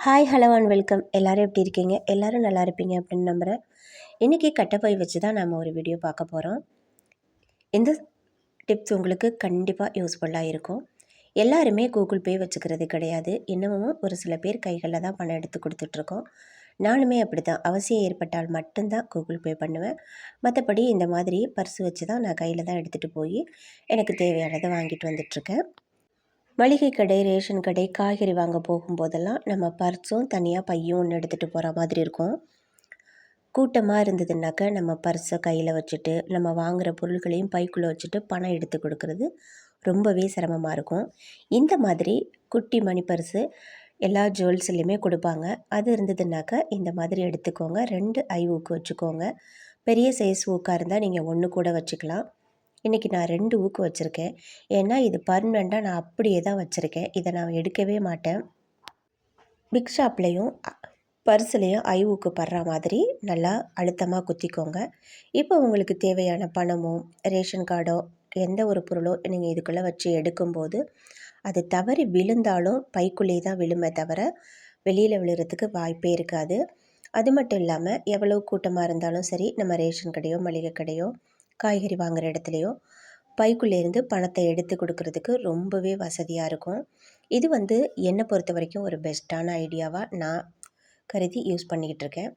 Hi hello and welcome. எல்லோரும் எப்படி இருக்கீங்க? எல்லோரும் நல்லா இருப்பீங்க அப்படின்னு நம்புகிறேன். இன்றைக்கி கட்டைப்பை வச்சு தான் நம்ம ஒரு வீடியோ பார்க்க போகிறோம். இந்த டிப்ஸ் உங்களுக்கு கண்டிப்பாக யூஸ்ஃபுல்லாக இருக்கும். எல்லாருமே கூகுள் பே வச்சுக்கிறது கிடையாது. இன்னமும் ஒரு சில பேர் கைகளில் தான் பணம் எடுத்து கொடுத்துட்ருக்கோம். நானுமே அப்படி தான். அவசியம் ஏற்பட்டால் மட்டும்தான் கூகுள் பே பண்ணுவேன். மற்றபடி இந்த மாதிரி பர்ஸ் வச்சு தான் நான் கையில் தான் எடுத்துகிட்டு போய் எனக்கு தேவையானதை வாங்கிட்டு வந்துட்டுருக்கேன். மளிகை கடை, ரேஷன் கடை, காய்கறி வாங்க போகும்போதெல்லாம் நம்ம பர்ஸும் தனியாக பையும் ஒன்று எடுத்துகிட்டு போகிற மாதிரி இருக்கும். கூட்டமாக இருந்ததுனாக்கா நம்ம பர்ஸை கையில் வச்சுட்டு நம்ம வாங்குகிற பொருட்களையும் பைக்குள்ளே வச்சுட்டு பணம் எடுத்து கொடுக்குறது ரொம்பவே சிரமமாக இருக்கும். இந்த மாதிரி குட்டி மணி பர்ஸு எல்லா ஜுவல்ஸ்லையுமே கொடுப்பாங்க. அது இருந்ததுனாக்கா இந்த மாதிரி எடுத்துக்கோங்க. 2 ஐ ஊக்கு வச்சுக்கோங்க. பெரிய சைஸ் ஊக்காக இருந்தால் நீங்கள் 1 கூட வச்சுக்கலாம். இன்றைக்கி நான் 2 ஊக்கு வச்சுருக்கேன். ஏன்னா இது பர்மனெண்ட்டாக நான் அப்படியே தான் வச்சுருக்கேன். இதை நான் எடுக்கவே மாட்டேன். பிக் ஷாப்லேயும் பர்ஸ்லேயும் ஐ ஊக்கு படுற மாதிரி நல்லா அழுத்தமாக குத்திக்கோங்க. இப்போ உங்களுக்கு தேவையான பணமோ ரேஷன் கார்டோ எந்த ஒரு பொருளோ நீங்கள் இதுக்குள்ளே வச்சு எடுக்கும்போது அது தவறி விழுந்தாலும் பைக்குள்ளேயே தான் விழுமே தவிர வெளியில் விழுறதுக்கு வாய்ப்பே இருக்காது. அது மட்டும் இல்லாமல் எவ்வளோ கூட்டமாக இருந்தாலும் சரி, நம்ம ரேஷன் கடையோ மளிகை கடையோ காய்கறி வாங்குகிற இடத்துலையோ பைக்குள்ளேருந்து பணத்தை எடுத்து கொடுக்கறதுக்கு ரொம்பவே வசதியாக இருக்கும். இது என்னை பொறுத்த வரைக்கும் ஒரு பெஸ்ட்டான ஐடியாவாக நான் கருதி யூஸ் பண்ணிக்கிட்டு இருக்கேன்.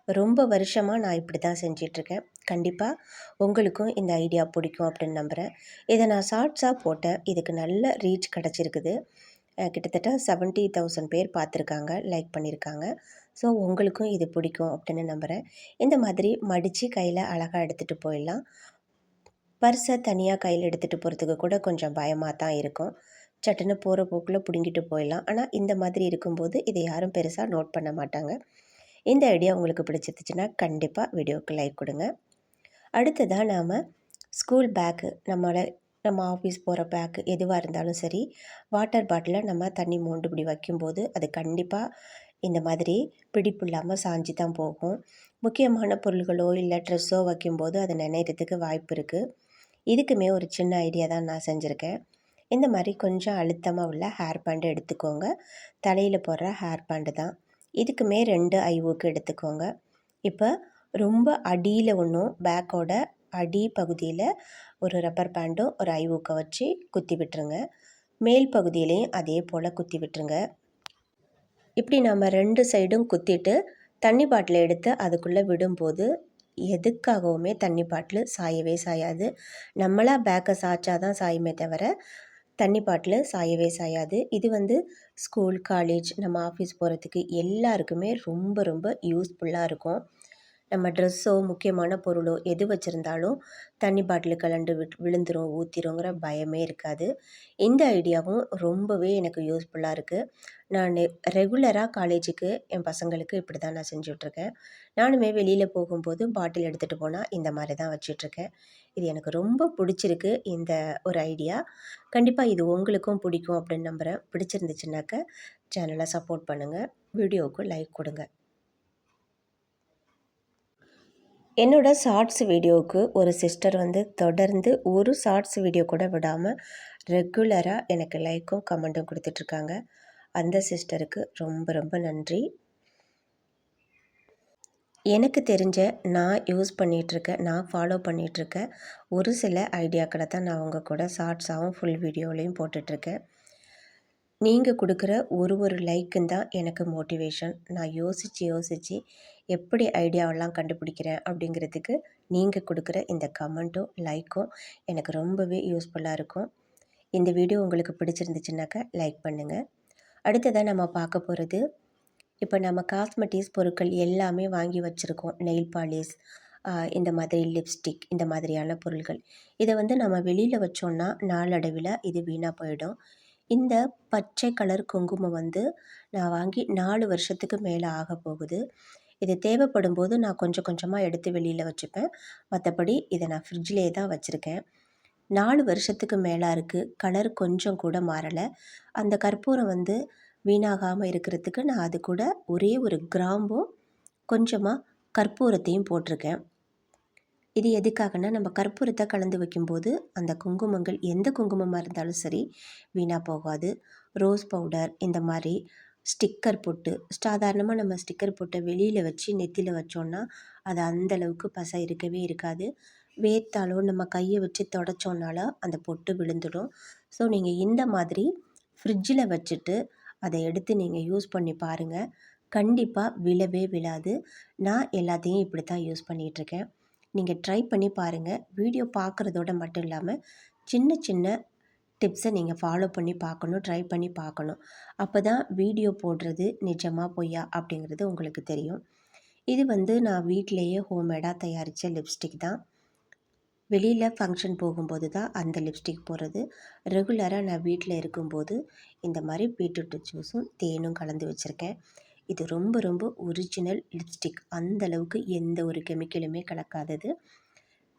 ரொம்ப வருஷமாக நான் இப்படி தான் செஞ்சிட்ருக்கேன். கண்டிப்பாக உங்களுக்கும் இந்த ஐடியா பிடிக்கும் அப்படின்னு நம்புகிறேன். இதை நான் ஷார்ட்ஸாக போட்டேன். இதுக்கு நல்ல ரீச் கிடச்சிருக்குது. கிட்டத்தட்ட 70,000 பேர் பார்த்துருக்காங்க, லைக் பண்ணியிருக்காங்க. ஸோ உங்களுக்கும் இது பிடிக்கும் அப்படின்னு நம்புகிறேன். இந்த மாதிரி மடித்து கையில் அழகாக எடுத்துகிட்டு போயிடலாம். பர்ஸை தனியாக கையில் எடுத்துகிட்டு போகிறதுக்கு கூட கொஞ்சம் பயமாக தான் இருக்கும். சட்டுன்னு போகிற போக்கில் பிடுங்கிட்டு போயிடலாம். ஆனால் இந்த மாதிரி இருக்கும்போது இதை யாரும் பெருசாக நோட் பண்ண மாட்டாங்க. இந்த ஐடியா உங்களுக்கு பிடிச்சிருந்துச்சுன்னா கண்டிப்பாக வீடியோவுக்கு லைக் கொடுங்க. அடுத்ததாக நாம் ஸ்கூல் பேக்கு, நம்ம ஆஃபீஸ் போகிற பேக்கு எதுவாக இருந்தாலும் சரி, வாட்டர் பாட்டிலில் நம்ம தண்ணி மோண்டு இப்படி வைக்கும்போது அது கண்டிப்பாக இந்த மாதிரி பிடிப்பு இல்லாமல் சாஞ்சி தான் போகும். முக்கியமான பொருள்களோ இல்லை ட்ரெஸ்ஸோ வைக்கும்போது அது நினைறதுக்கு வாய்ப்பு இருக்குது. இதுக்குமே ஒரு சின்ன ஐடியா தான் நான் செஞ்சுருக்கேன். இந்த மாதிரி கொஞ்சம் அழுத்தமாக உள்ள ஹேர் பேண்டு எடுத்துக்கோங்க. தலையில் போடுற ஹேர் பேண்டு தான். இதுக்குமே 2 ஐ ஊக்கு எடுத்துக்கோங்க. இப்போ ரொம்ப அடியில் ஒன்றும் பேக்கோட அடி பகுதியில் ஒரு ரப்பர் பேண்டும் ஒரு ஐ ஊக்கை வச்சு குத்தி விட்டுருங்க. மேல் பகுதியிலையும் அதே போல் குத்தி விட்டுருங்க. இப்படி நம்ம 2 சைடும் குத்திட்டு தண்ணி பாட்டில் எடுத்து அதுக்குள்ளே விடும்போது எதுக்காகவுமே தண்ணி பாட்டில் சாயவே சாயாது. நம்மளாக பேக்கை சாய்ச்சா தான் சாயுமே தவிர தண்ணி பாட்டில் சாயவே சாயாது. இது ஸ்கூல், காலேஜ், நம்ம ஆஃபீஸ் போகிறதுக்கு எல்லாருக்குமே ரொம்ப ரொம்ப யூஸ்ஃபுல்லாக இருக்கும். நம்ம ட்ரெஸ்ஸோ முக்கியமான பொருளோ எது வச்சுருந்தாலும் தண்ணி பாட்டில் கலண்டு விழுந்துரும், ஊற்றிருங்கிற பயமே இருக்காது. இந்த ஐடியாவும் ரொம்பவே எனக்கு யூஸ்ஃபுல்லாக இருக்குது. நான் ரெகுலராக காலேஜுக்கு என் பசங்களுக்கு இப்படி தான் நான் செஞ்சுட்ருக்கேன். நானுமே வெளியில் போகும்போது பாட்டில் எடுத்துகிட்டு போனால் இந்த மாதிரி தான் வச்சிட்ருக்கேன். இது எனக்கு ரொம்ப பிடிச்சிருக்கு இந்த ஒரு ஐடியா. கண்டிப்பாக இது உங்களுக்கும் பிடிக்கும் அப்படின்னு நம்புகிறேன். பிடிச்சிருந்துச்சுனாக்க சேனலை சப்போர்ட் பண்ணுங்கள், வீடியோவுக்கு லைக் கொடுங்க. என்னோடய ஷார்ட்ஸ் வீடியோவுக்கு ஒரு சிஸ்டர் தொடர்ந்து ஒரு ஷார்ட்ஸ் வீடியோ கூட விடாமல் ரெகுலராக எனக்கு லைக்கும் கமெண்ட்டும் கொடுத்துட்ருக்காங்க. அந்த சிஸ்டருக்கு ரொம்ப ரொம்ப நன்றி. எனக்கு தெரிஞ்ச நான் யூஸ் பண்ணிகிட்ருக்கேன், நான் ஃபாலோ பண்ணிகிட்ருக்க ஒரு சில ஐடியாக்களை தான் நான் உங்கள் கூட ஷார்ட்ஸாகவும் ஃபுல் வீடியோலையும் போட்டுட்ருக்கேன். நீங்கள் கொடுக்குற ஒரு லைக்குன்னு தான் எனக்கு மோட்டிவேஷன். நான் யோசித்து எப்படி ஐடியாவெல்லாம் கண்டுபிடிக்கிறேன் அப்படிங்கிறதுக்கு நீங்கள் கொடுக்குற இந்த கமெண்ட்டும் லைக்கும் எனக்கு ரொம்பவே யூஸ்ஃபுல்லாக இருக்கும். இந்த வீடியோ உங்களுக்கு பிடிச்சிருந்துச்சுனாக்கா லைக் பண்ணுங்கள். அடுத்ததாக நம்ம பார்க்க போகிறது, இப்போ நம்ம காஸ்மெட்டிக்ஸ் பொருட்கள் எல்லாமே வாங்கி வச்சுருக்கோம். நெயில் பாலிஷ், இந்த மாதிரி லிப்ஸ்டிக், இந்த மாதிரியான பொருட்கள். இதை நம்ம வெளியில் வச்சோன்னா நாளடைவில் இது வீணாக போயிடும். இந்த பச்சை கலர் குங்குமம் நான் வாங்கி 4 வருஷத்துக்கு மேலே ஆக போகுது. இது தேவைப்படும் போது நான் கொஞ்சம் கொஞ்சமாக எடுத்து வெளியில் வச்சுப்பேன். மற்றபடி இதை நான் ஃப்ரிட்ஜ்லே தான் வச்சுருக்கேன். 4 வருஷத்துக்கு மேலே இருக்குது. கலர் கொஞ்சம் கூட மாறலை. அந்த கற்பூரம் வீணாகாமல் இருக்கிறதுக்கு நான் அது கூட ஒரே ஒரு கிராம்பும் கொஞ்சமாக கற்பூரத்தையும் போட்டிருக்கேன். இது எதுக்காகனா, நம்ம கற்பூரத்தை கலந்து வைக்கும்போது அந்த குங்குமங்கள் எந்த குங்குமமாக இருந்தாலும் சரி வீணாக போகாது. ரோஸ் பவுடர், இந்த மாதிரி ஸ்டிக்கர் பொட்டு. சாதாரணமாக நம்ம ஸ்டிக்கர் பொட்டை வெளியில் வச்சு நெத்தியில் வச்சோன்னா அது அந்தளவுக்கு பசை இருக்கவே இருக்காது. வேர்த்தாலோ நம்ம கையை வச்சு தொடச்சோன்னால அந்த பொட்டு விழுந்துடும். ஸோ நீங்கள் இந்த மாதிரி ஃப்ரிட்ஜில் வச்சுட்டு அதை எடுத்து நீங்கள் யூஸ் பண்ணி பாருங்கள். கண்டிப்பாக விழவே விழாது. நான் எல்லாத்தையும் இப்படி தான் யூஸ் பண்ணிகிட்ருக்கேன். நீங்கள் ட்ரை பண்ணி பாருங்கள். வீடியோ பார்க்குறதோட மட்டும் இல்லாமல் சின்ன சின்ன டிப்ஸை நீங்கள் ஃபாலோ பண்ணி பார்க்கணும், ட்ரை பண்ணி பார்க்கணும். அப்போ தான் வீடியோ போடுறது நிஜமா பொய்யா அப்படிங்கிறது உங்களுக்கு தெரியும். இது வந்து நான் வீட்டிலேயே ஹோம்மேடாக தயாரித்த லிப்ஸ்டிக் தான். வெளியில் ஃபங்க்ஷன் போகும்போது தான் அந்த லிப்ஸ்டிக் போடுறது. ரெகுலராக நான் வீட்டில் இருக்கும்போது இந்த மாதிரி பீட்ரூட் ஜூஸும் தேனும் கலந்து வச்சுருக்கேன். இது ரொம்ப ரொம்ப ஒரிஜினல் லிப்ஸ்டிக். அந்தளவுக்கு எந்த ஒரு கெமிக்கலுமே கலக்காதது.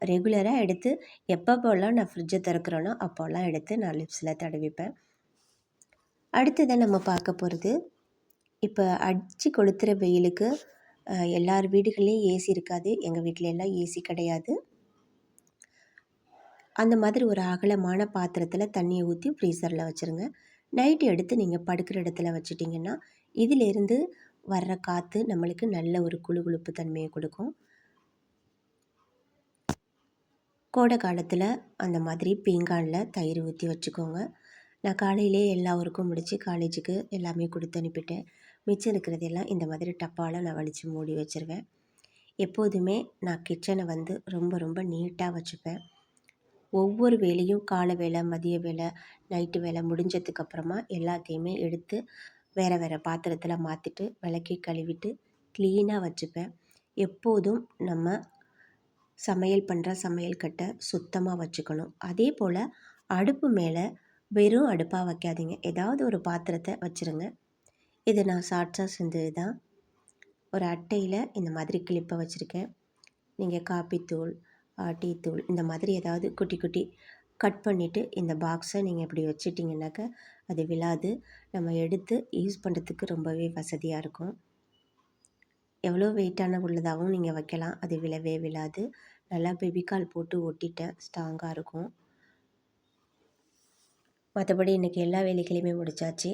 ரெகுலராக எடுத்து எப்பப்போலாம் நான் ஃப்ரிட்ஜை திறக்கிறேனோ அப்போல்லாம் எடுத்து நான் லிப்ஸில் தடவிப்பேன். அடுத்ததாக நம்ம பார்க்க போகிறது, இப்போ அடித்து கொளுத்துற வெயிலுக்கு எல்லார் வீடுகள்லேயும் ஏசி இருக்காது. எங்கள் வீட்டில எல்லாம் ஏசி கிடையாது. அந்த மாதிரி ஒரு அகலமான பாத்திரத்தில் தண்ணியை ஊற்றி ஃப்ரீசரில் வச்சுருங்க. நைட்டு எடுத்து நீங்கள் படுக்கிற இடத்துல வச்சிட்டிங்கன்னா இதிலேருந்து வர்ற காற்று நம்மளுக்கு நல்ல ஒரு குளுகுளுப்பு தன்மையை கொடுக்கும். கோடை காலத்தில் அந்த மாதிரி பீங்கானில் தயிர் ஊற்றி வச்சுக்கோங்க. நான் காலையிலே எல்லா ஒர்க்கும் முடித்து காலேஜுக்கு எல்லாமே கொடுத்து அனுப்பிட்டேன். மிச்சம் இருக்கிறதெல்லாம் இந்த மாதிரி டப்பாவில் நான் வலித்து மூடி வச்சுருவேன். எப்போதுமே நான் கிச்சனை வந்து ரொம்ப ரொம்ப நீட்டாக வச்சுப்பேன். ஒவ்வொரு வேலையும் காலை வேலை, மதிய வேலை, நைட்டு வேலை முடிஞ்சதுக்கப்புறமா எல்லாத்தையுமே எடுத்து வேறு வேறு பாத்திரத்தில் மாற்றிட்டு விளக்கி கழுவிட்டு க்ளீனாக வச்சுப்பேன். எப்போதும் நம்ம சமையல் பண்ணுற சமையல் கட்டை சுத்தமாக வச்சுக்கணும். அதே போல் அடுப்பு மேலே வெறும் அடுப்பாக வைக்காதீங்க. ஏதாவது ஒரு பாத்திரத்தை வச்சுருங்க. இது நான் ஷார்ட்ஸாக செஞ்சது தான். ஒரு அட்டையில் இந்த மாதிரி கிளிப்பை வச்சுருக்கேன். நீங்கள் காப்பித்தூள், டீத்தூள் இந்த மாதிரி ஏதாவது குட்டி குட்டி கட் பண்ணிவிட்டு இந்த பாக்ஸை நீங்கள் இப்படி வச்சிட்டிங்கனாக்கா அது விழாது. நம்ம எடுத்து யூஸ் பண்ணுறதுக்கு ரொம்பவே வசதியாக இருக்கும். எவ்வளோ வெயிட்டான உள்ளதாகவும் நீங்கள் வைக்கலாம். அது விழவே விழாது. நல்லா பெபிகால் போட்டு ஒட்டிட்டேன். ஸ்ட்ராங்காக இருக்கும். மற்றபடி இன்றைக்கி எல்லா வேலைகளையுமே முடித்தாச்சு.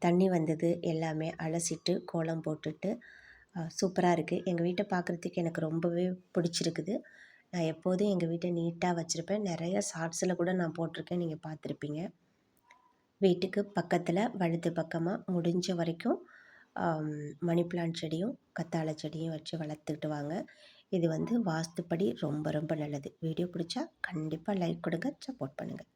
தண்ணி வந்தது எல்லாமே அலசிட்டு கோலம் போட்டுட்டு சூப்பராக இருக்குது. எங்கள் வீட்டை பார்க்குறதுக்கு எனக்கு ரொம்பவே பிடிச்சிருக்குது. நான் எப்போதும் எங்கள் வீட்டை நீட்டாக வச்சுருப்பேன். நிறைய ஷார்ட்ஸில் கூட நான் போட்டிருக்கேன், நீங்கள் பார்த்துருப்பீங்க. வீட்டுக்கு பக்கத்தில் வலது பக்கமாக முடிஞ்ச வரைக்கும் மணி பிளான்ட் செடியும் கத்தாழை செடியும் வச்சு வளர்த்துக்கிட்டு வாங்க. இது வந்து வாஸ்துப்படி ரொம்ப ரொம்ப நல்லது. வீடியோ பிடிச்சா கண்டிப்பாக லைக் கொடுங்க, சப்போர்ட் பண்ணுங்கள்.